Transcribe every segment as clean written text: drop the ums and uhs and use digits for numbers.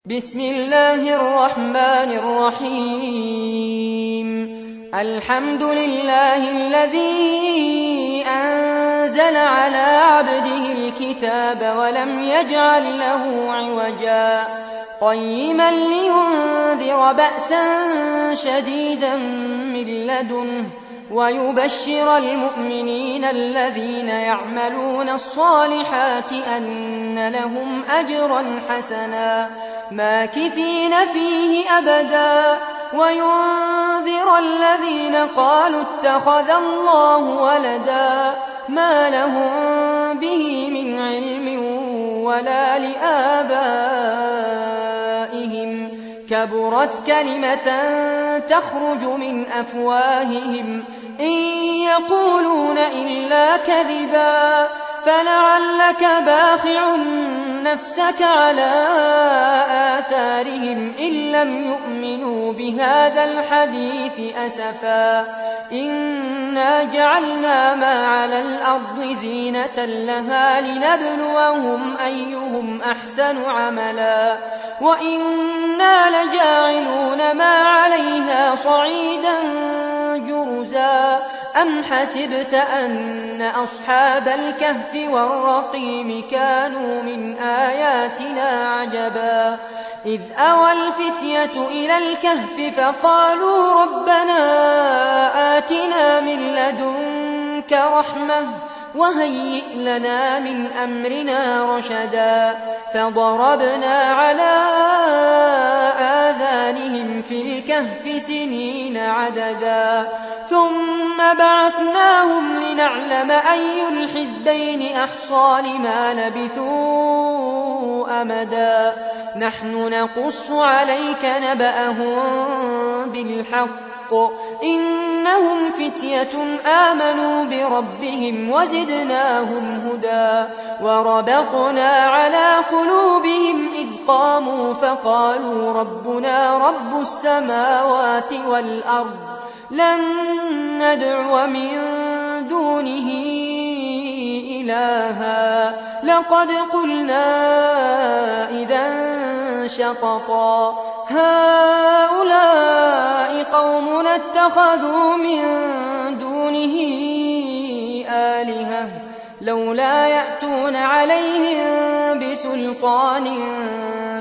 بسم الله الرحمن الرحيم. الحمد لله الذي أنزل على عبده الكتاب ولم يجعل له عوجا قيما لينذر بأسا شديدا من لدنه ويبشر المؤمنين الذين يعملون الصالحات أن لهم أجرا حسنا ماكثين فيه أبدا وينذر الذين قالوا اتخذ الله ولدا ما لهم به من علم ولا لآبائهم كبرت كلمة تخرج من أفواههم إن يقولون إلا كذبا فلعلك باخع نفسك على آثارهم إن لم يؤمنوا بهذا الحديث أسفا إنا جعلنا ما على الأرض زينة لها لنبلوهم أيهم أحسن عملا وإنا لجاعلون ما عليها صعيدا جرزا أم حسبت أن أصحاب الكهف والرقيم كانوا من آياتنا عجبا إذ أوى الفتية إلى الكهف فقالوا ربنا آتنا من لدنك رحمة وهيئ لنا من أمرنا رشدا فضربنا على آذانهم في الكهف سنين عددا ثم بعثناهم لنعلم أي الحزبين أحصى لما لبثوا أمدا نحن نقص عليك نبأهم بالحق إنهم فتية آمنوا بربهم وزدناهم هدى وربطنا على قلوبهم إذ قاموا فقالوا ربنا رب السماوات والأرض لن ندعو من دونه إلها لقد قلنا إذا شططا هؤلاء قومنا اتخذوا من دونه آلهة لولا يأتون عليهم بسلطان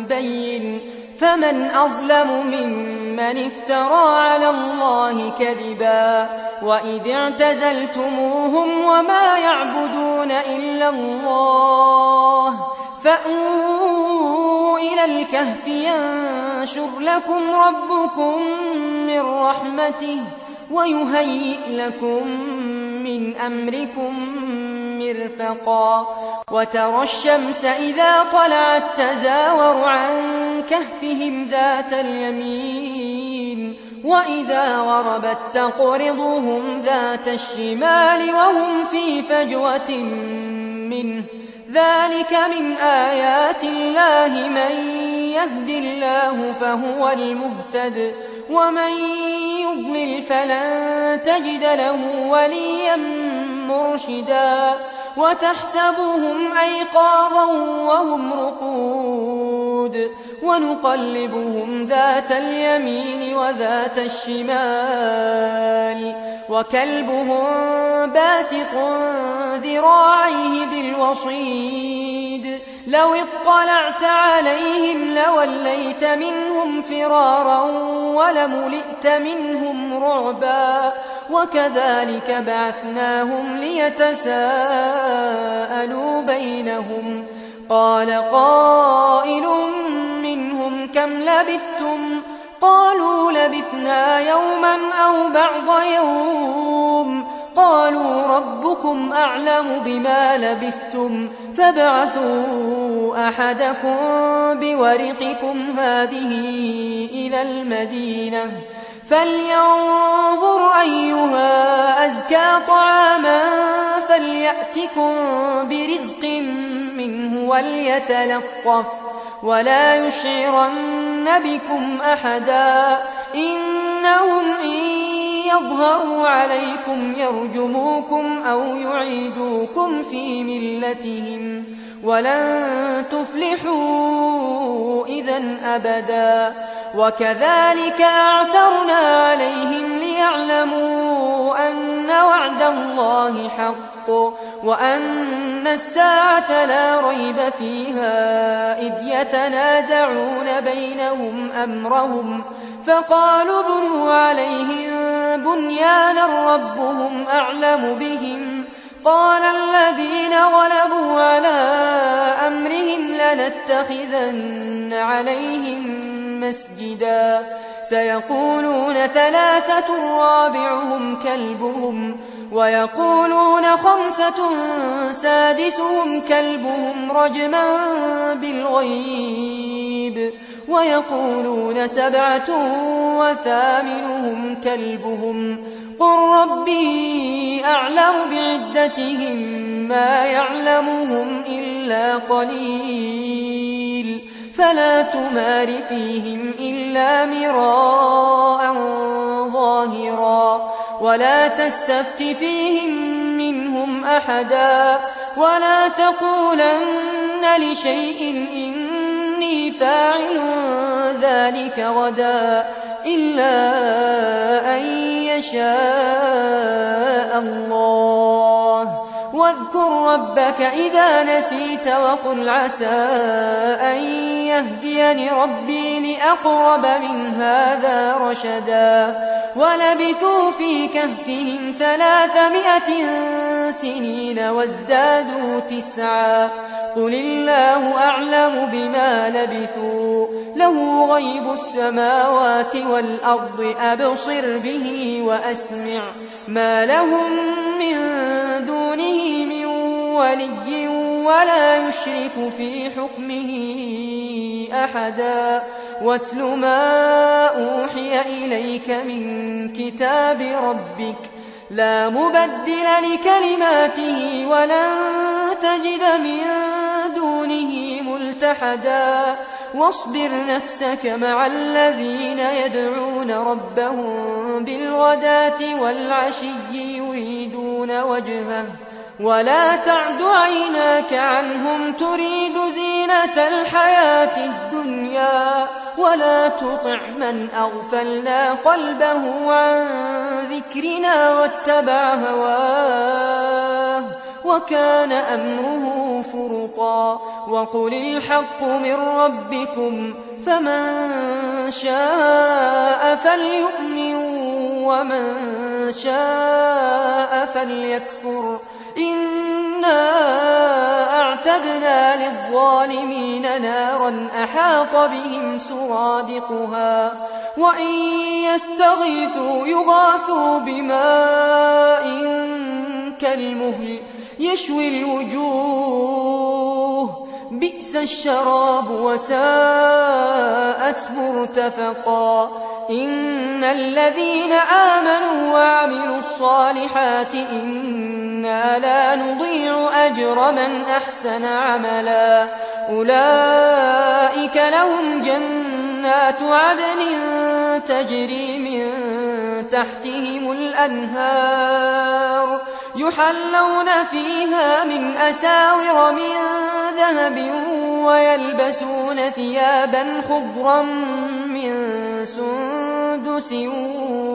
بين فمن أظلم ممن افترى على الله كذبا وإذ اعتزلتموهم وما يعبدون إلا الله فأووا إلى الكهف ينشر لكم ربكم من رحمته ويهيئ لكم من أمركم مرفقا وترى الشمس إذا طلعت تزاور عن كهفهم ذات اليمين وإذا غربت تقرضهم ذات الشمال وهم في فجوة منه ذلك من آيات الله من يهد الله فهو المهتد ومن يضلل فلن تجد له وليا مرشدا وتحسبهم أيقاظا وهم رقود ونقلبهم ذات اليمين وذات الشمال وكلبهم باسط ذراعيه بالوصيد لو اطلعت عليهم لوليت منهم فرارا ولملئت منهم رعبا وكذلك بعثناهم ليتساءلوا بينهم قال قائل منهم كم لبثتم قالوا لبثنا يوما أو بعض يوم قالوا ربكم أعلم بما لبثتم فابعثوا أحدكم بورقكم هذه إلى المدينة فلينظر أيها أزكى طعاما فليأتكم برزق منه وليتلطف ولا يشعرن بكم أحدا إنهم إن يظهروا عليكم يرجموكم أو يعيدوكم في ملتهم ولن تفلحوا إذًا أبدًا. وكذلك أعثرنا عليهم ليعلموا أن وعد الله حق وأن الساعة لا ريب فيها إذ يتنازعون بينهم أمرهم فقالوا ابنوا عليهم بنيانا ربهم أعلم بهم قال الذين غلبوا على أمرهم لنتخذن عليهم مسجدا سيقولون ثلاثة رابعهم كلبهم ويقولون خمسة سادسهم كلبهم رجما بالغيب ويقولون سبعة وثامنهم كلبهم قل ربي أعلم بعدتهم ما يعلمهم إلا قليل فلا تمار فيهم إلا مراء ظاهرا ولا تستفت فيهم منهم أحدا ولا تقولن لشيء إني فاعل ذلك غدا إلا أن يشاء الله واذكر ربك إذا نسيت وقل عسى أن يهديني ربي لأقرب من هذا رشدا ولبثوا في كهفهم 300 سنين وازدادوا 9 قل الله أعلم بما لبثوا له غيب السماوات والأرض أبصر به وأسمع ما لهم من دونه من ولي ولا يشرك في حكمه أحدا واتل ما أوحي إليك من كتاب ربك لا مبدل لكلماته ولن تجد من دونه ملتحدا واصبر نفسك مع الذين يدعون ربهم بالغداة والعشي يريدون وجهه ولا تعد عيناك عنهم تريد زينة الحياة الدنيا ولا تطع من أغفلنا قلبه عن ذكرنا واتبع هواه وكان أمره فرطا وقل الحق من ربكم فمن شاء فليؤمن ومن شاء فليكفر إنا أعتدنا للظالمين نارا أحاط بهم سرادقها وإن يستغيثوا يغاثوا بماء كالمهل يشوي الوجوه بئس الشراب وساءت مرتفقا إن الذين آمنوا وعملوا الصالحات إنا لا نضيع أجر من أحسن عملا أولئك لهم جنات عدن تجري من تحتهم الأنهار يحلون فيها من أساور من ذهب ويلبسون ثيابا خضرا من سندس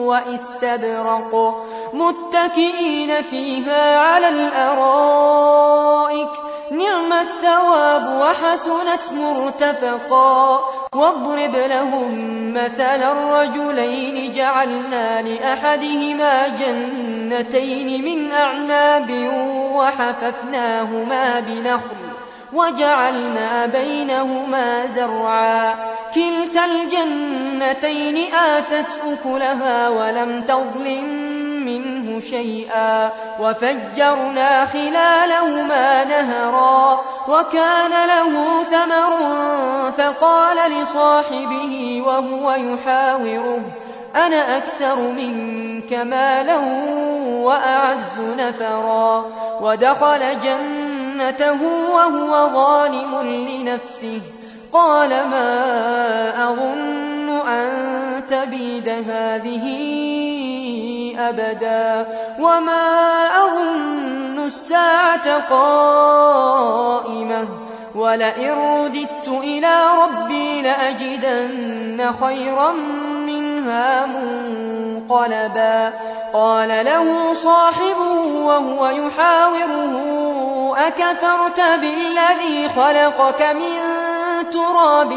وإستبرق متكئين فيها على الأرائك نعم الثواب وحسنت مرتفقا واضرب لهم مثل الرجلين جعلنا لأحدهما جنتين من أعناب وحففناهما بنخل وجعلنا بينهما زرعا كلتا الجنتين آتت أكلها ولم تظلم منه شيئا وفجرنا خلالهما نهرا وكان له ثمر فقال لصاحبه وهو يحاوره أنا أكثر منك مالا وأعز نفرا ودخل جنته وهو ظالم لنفسه قال ما أظن أن تبيد هذه أبدا وما أظن الساعة قائمة ولئن رددت إلى ربي لأجدن خيرا منها منقلبا قال له صاحبه وهو يحاوره أكفرت بالذي خلقك من تراب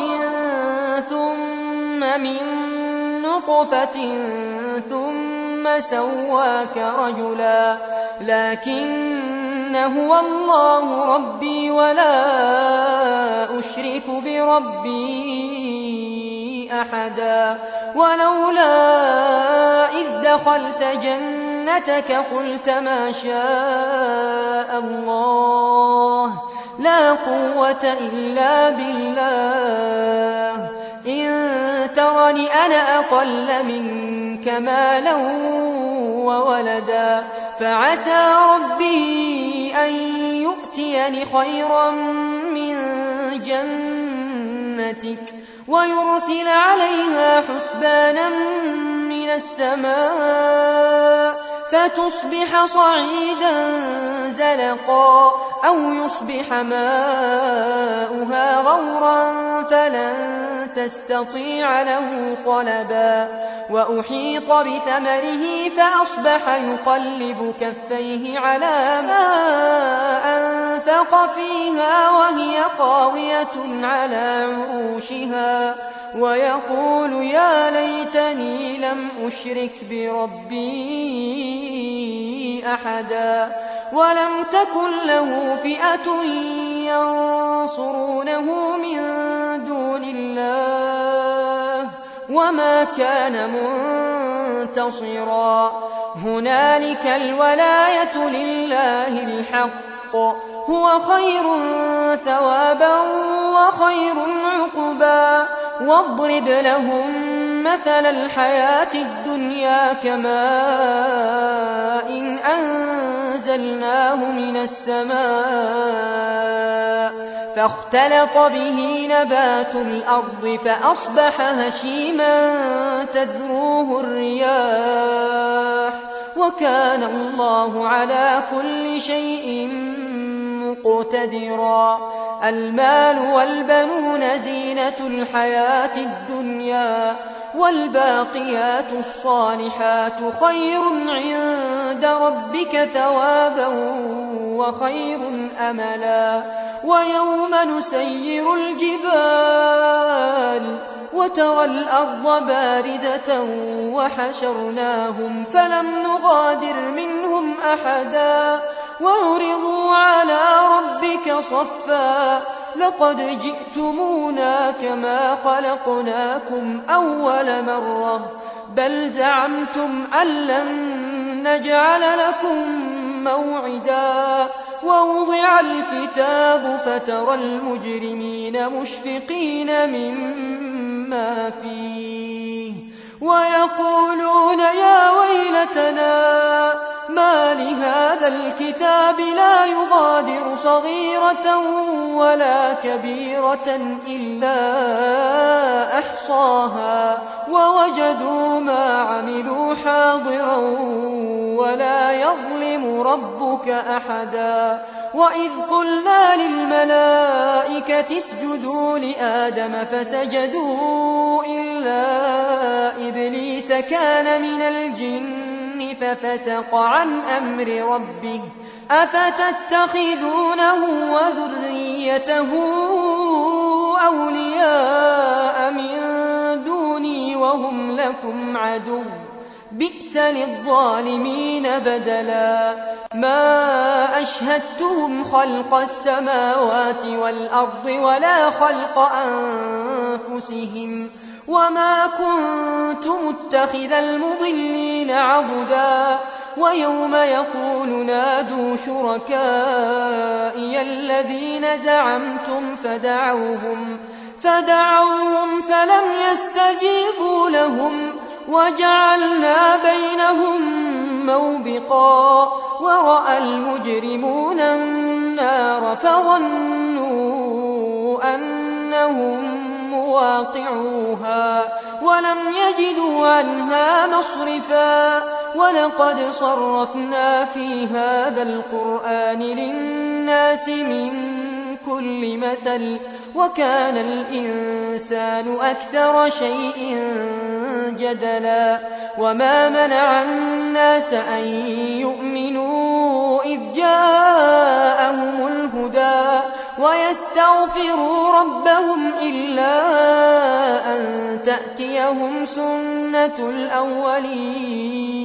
ثم من نطفة ثم سواك رجلا لكن هو الله ربي ولا أشرك بربي أحدا ولولا إذ دخلت جنتك قلت ما شاء الله لا قوة إلا بالله إن ترني أنا أقل منك مالا وولدا فعسى ربي أن يؤتيني خيرا من جنتك ويرسل عليها حسبانا من السماء فتصبح صعيدا زلقا أو يصبح ماؤها غورا فلن تستطيع له طلبا وأحيط بثمره فأصبح يقلب كفيه على ما أنفق فيها وهي خاوية على عروشها ويقول يا ليتني لم أشرك بربي أحدا ولم تكن له فئة ينصرونه من دون الله وما كان منتصرا هنالك الولاية لله الحق هو خير ثوابا وخير عقبا واضرب لهم مثل الحياة الدنيا كماء إن أنزلناه من السماء فاختلط به نبات الأرض فأصبح هشيما تذروه الرياح وكان الله على كل شيء مقتدرا المال والبنون زينة الحياة الدنيا والباقيات الصالحات خير عند ربك ثوابا وخير أملا ويوم نسير الجبال وترى الأرض باردة وحشرناهم فلم نغادر منهم أحدا وعرضوا على ربك صفا لقد جئتمونا كما خلقناكم أول مرة بل زعمتم أن لن نجعل لكم موعدا ووضع الكتاب فترى المجرمين مشفقين مما فيه ويقولون يا ويلتنا ما لهذا الكتاب لا يغادر صغيرة ولا كبيرة إلا أحصاها ووجدوا ما عملوا حاضرا ولا يظلم ربك أحدا وإذ قلنا للملائكة اسجدوا لآدم فسجدوا إلا إبليس كان من الجن ففسق عن أمر ربه أفتتخذونه وذريته أولياء من دوني وهم لكم عدو بئس للظالمين بدلا ما أشهدتهم خلق السماوات والأرض ولا خلق أنفسهم وما كنت متخذ المضلين عضدا ويوم يقول نادوا شركائي الذين زعمتم فدعوهم فلم يستجيبوا لهم وجعلنا بينهم موبقا ورأى المجرمون النار فظنوا أنهم مواقعوها ولم يجدوا عنها مصرفا ولقد صرفنا في هذا القرآن للناس من كل مثل وكان الإنسان أكثر شيء جدلا وما منع الناس أن يؤمنوا إذ جاءهم الهدى ويستغفروا ربهم إلا أن تأتيهم سنة الأولين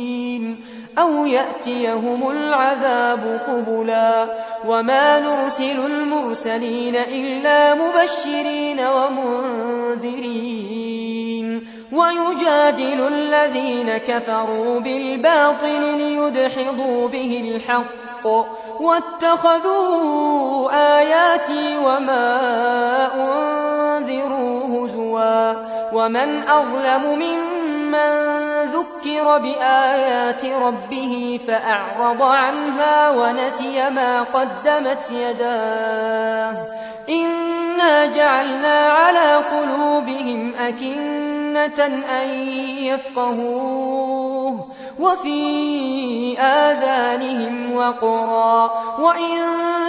أو يأتيهم العذاب قبلا وما نرسل المرسلين إلا مبشرين ومنذرين ويجادل الذين كفروا بالباطل ليدحضوا به الحق واتخذوا آياتي وما أنذروا هزوا ومن أظلم ممن ذكر بآيات ربه فأعرض عنها ونسي ما قدمت يداه إنا جعلنا على قلوبهم أكنة أن يفقهوه وفي آذانهم وقرا وإن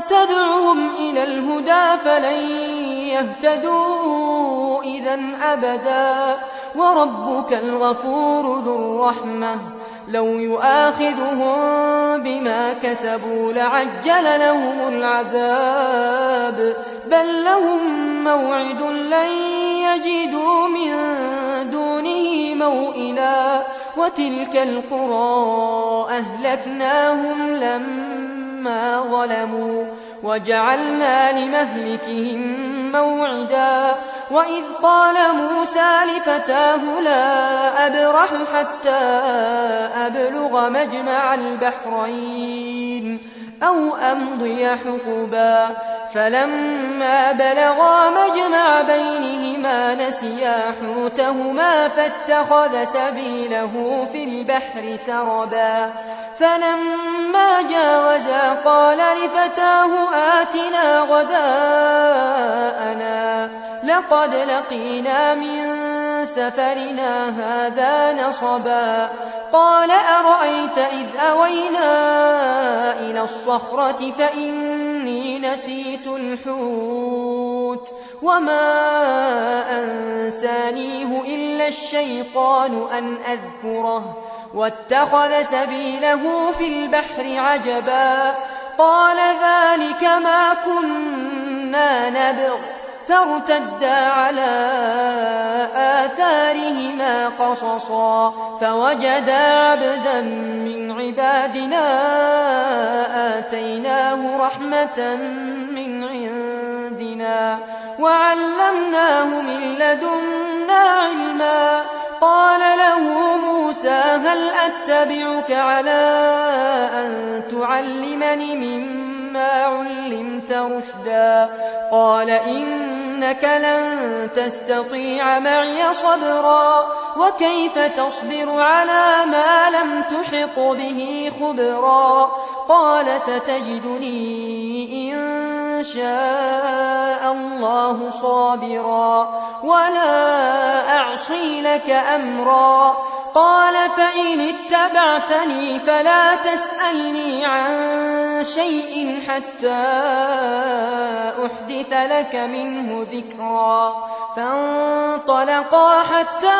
تدعهم إلى الهدى فلن يهتدوا إذا أبدا وربك الغفور ذو الرحمة لو يؤاخذهم بما كسبوا لعجل لهم العذاب بل لهم موعد لن يجدوا من دونه موئلا وتلك القرى أهلكناهم لما ظلموا وجعلنا لمهلكهم موعدا وإذ قال موسى لفتاه لا أبرح حتى أبلغ مجمع البحرين أو أمضي حقبا فلما بلغا مجمع بينهما نسيا حوتهما فاتخذ سبيله في البحر سربا فلما جاوزا قال لفتاه آتنا غداءنا لقد لقينا من سفرنا هذا نصبا قال أرأيت إذ أوينا إلى الصخرة فإني نسيت الحوت وما أنسانيه إلا الشيطان أن أذكره واتخذ سبيله في البحر عجبا قال ذلك ما كنا نبغ فارتدا على آثارهما قصصا فوجدا عبدا من عبادنا آتيناه رحمة من عندنا وعلمناه من لدنا علما قال له موسى هل أتبعك على أن تعلمني مما علمت رشدا قال إنك لن تستطيع معي صبرا وكيف تصبر على ما لم تحط به خبرا قال ستجدني إن شاء الله صابرا ولا أعصي لك أمرا قال فإن اتبعتني فلا تسألني عن شيء حتى أحدث لك منه ذكرا فانطلقا حتى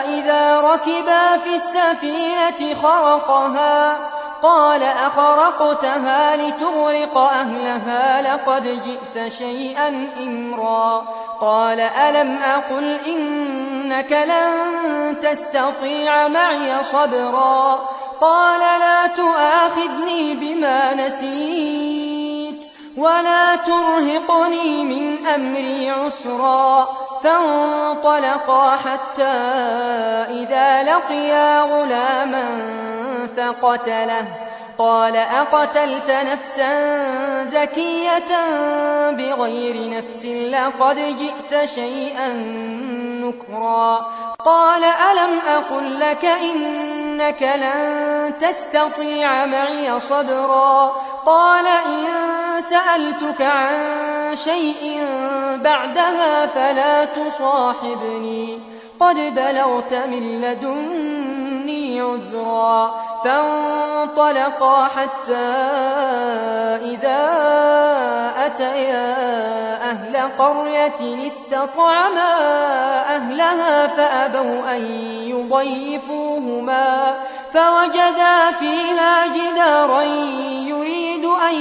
إذا ركبا في السفينة خرقها قال أخرقتها لتغرق أهلها لقد جئت شيئا إمرا قال ألم أقل إنك لن تستطيع معي صبرا قال لا تؤاخذني بما نسيت ولا ترهقني من أمري عسرا فانطلقا حتى إذا لقيا غلاما فقتله قال أقتلت نفسا زكية بغير نفس لقد جئت شيئا نكرا قال ألم أقل لك إنك لن تستطيع معي صبرا قال إن سألتك عن شيء بعدها فلا تصاحبني قد بلغت من لدني عذرا فانطلقا حتى إذا أتيا أهل قرية استطعما أهلها فأبوا أن يضيفوهما فوجدا فيها جدارا يريد أن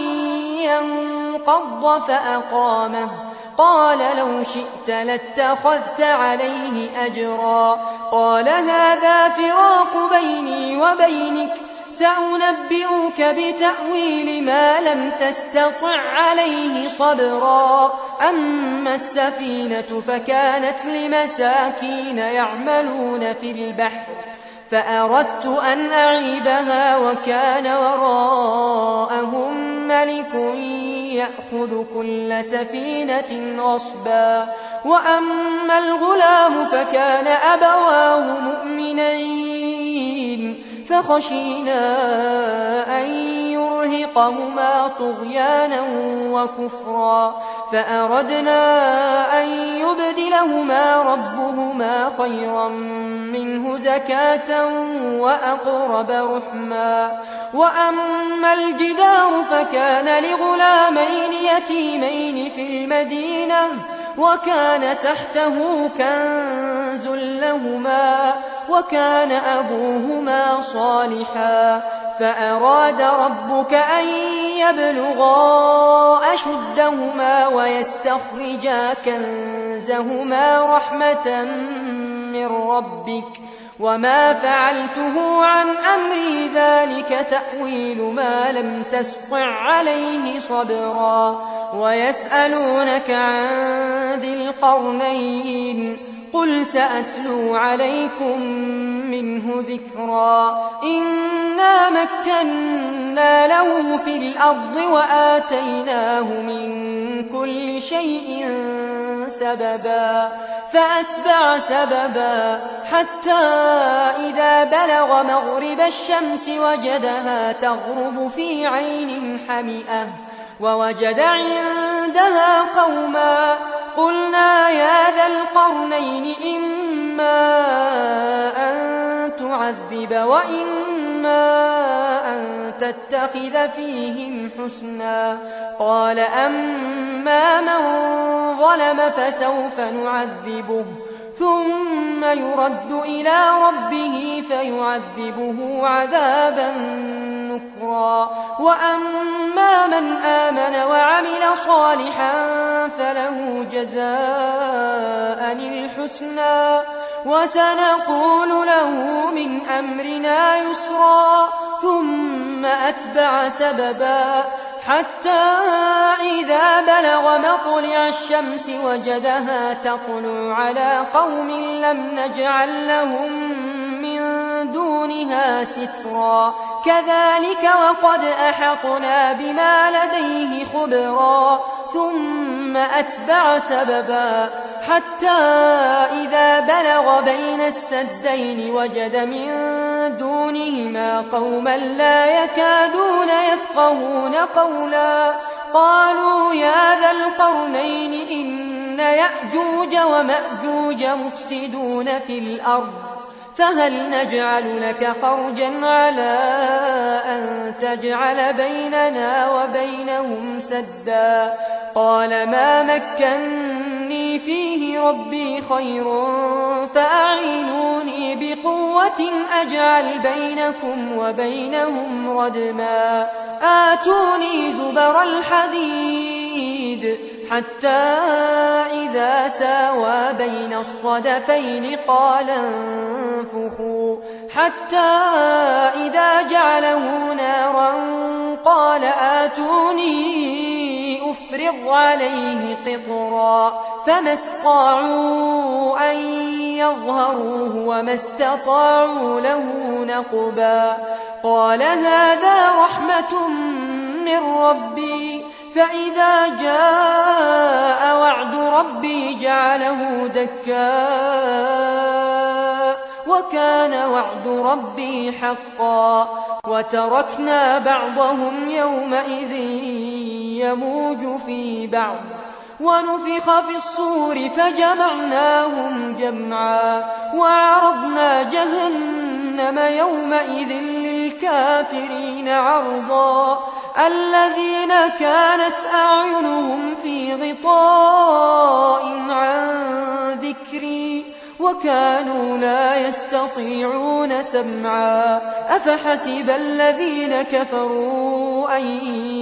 ينقض فأقامه قال لو شئت لاتخذت عليه أجرا قال هذا فراق بيني وبينك سأنبئك بتأويل ما لم تستطع عليه صبرا أما السفينة فكانت لمساكين يعملون في البحر فأردت أن أعيبها وكان وراءهم ملك يأخذ كل سفينة غصبا وأما الغلام فكان أبواه مؤمنين فخشينا أن يرهقهما طغيانا وكفرا فأردنا أن يبدلهما ربهما خيرا منه زكاة وأقرب رحما وأما الجدار فكان لغلامين يتيمين في المدينة وكان تحته كنز لهما وكان أبوهما صالحا فأراد ربك أن يبلغا أشدهما ويستخرجا كنزهما رحمة من ربك وما فعلته عن أمري ذلك تأويل ما لم تسطع عليه صبرا ويسألونك عن ذي القرنين قل سأتلو عليكم منه ذكرا إنا مكنا له في الأرض وآتيناه من كل شيء سببا فأتبع سببا حتى إذا بلغ مغرب الشمس وجدها تغرب في عين حمئة ووجد عندها قوما قلنا يا ذا القرنين إما أن تعذب وإما أن تتخذ فيهم حسنا قال أما من ظلم فسوف نعذبه ثم يرد إلى ربه فيعذبه عذابا نكرا وأما من آمن وعمل صالحا فله جزاء الحسنى وسنقول له من أمرنا يسرا ثم أتبع سببا حتى إذا بلغ مطلع الشمس وجدها تطلع على قوم لم نجعل لهم من دونها سترا كذلك وقد أحطنا بما لديه خبرا ثم أتبع سببا حتى إذا بلغ بين السدين وجد من دونهما قوما لا يكادون يفقهون قولا قالوا يا ذا القرنين إن يأجوج ومأجوج مفسدون في الأرض فهل نجعل لك خرجا على أن تجعل بيننا وبينهم سدا قال ما مكني فيه ربي خير فأعينوني بقوة أجعل بينكم وبينهم ردما آتوني زبر الحديد حتى إذا ساوى بين الصدفين قال انفخوا حتى إذا جعله نارا قال آتوني أفرغ عليه قطرا فما استطاعوا أن يظهروه وما استطاعوا له نقبا قال هذا رحمة من ربي فإذا جاء وعد ربي جعله دكا وكان وعد ربي حقا وتركنا بعضهم يومئذ يموج في بعض ونفخ في الصور فجمعناهم جمعا وعرضنا جهنم جهنم يومئذ للكافرين عرضا الذين كانت أعينهم في غطاء عن ذكري وكانوا لا يستطيعون سمعا أفحسب الذين كفروا أن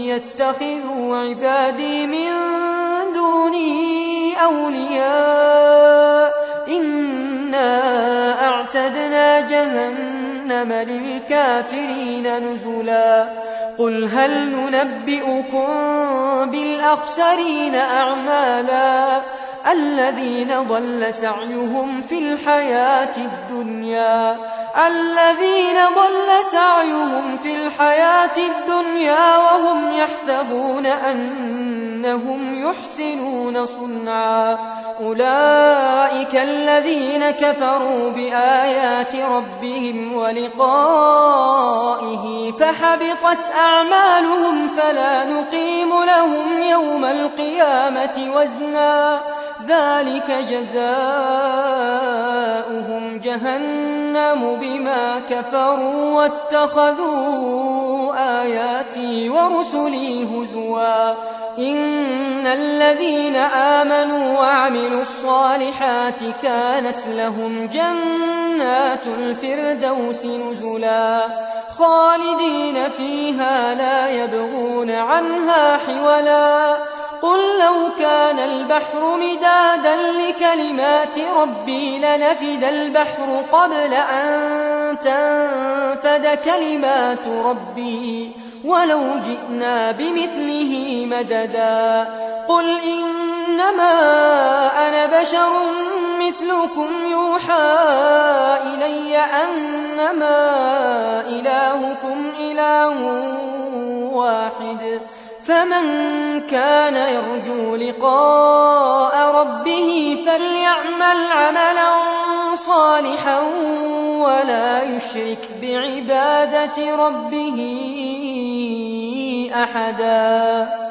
يتخذوا عبادي من دوني أولياء إنا أعتدنا جهنم للكافرين نزلا قل هل ننبئكم بالأخسرين أعمالا الذين ضل سعيهم في الحياة الدنيا وهم يحسبون أنهم يحسنون صنعا أولئك الذين كفروا بآيات ربهم ولقائه فحبطت أعمالهم فلا نقيم لهم يوم القيامة وزنا ذلك جزاؤهم جهنم بما كفروا واتخذوا آياتي ورسلي هزوا إن الذين آمنوا وعملوا الصالحات كانت لهم جنات الفردوس نزلا خالدين فيها لا يبغون عنها حولا قل لو كان البحر مدادا لكلمات ربي لنفد البحر قبل أن تنفد كلمات ربي ولو جئنا بمثله مددا قل إنما أنا بشر مثلكم يوحى إلي أنما إلهكم إله واحد فمن كان يرجو لقاء ربه فليعمل عملا صالحا ولا يشرك بعبادة ربه أحدا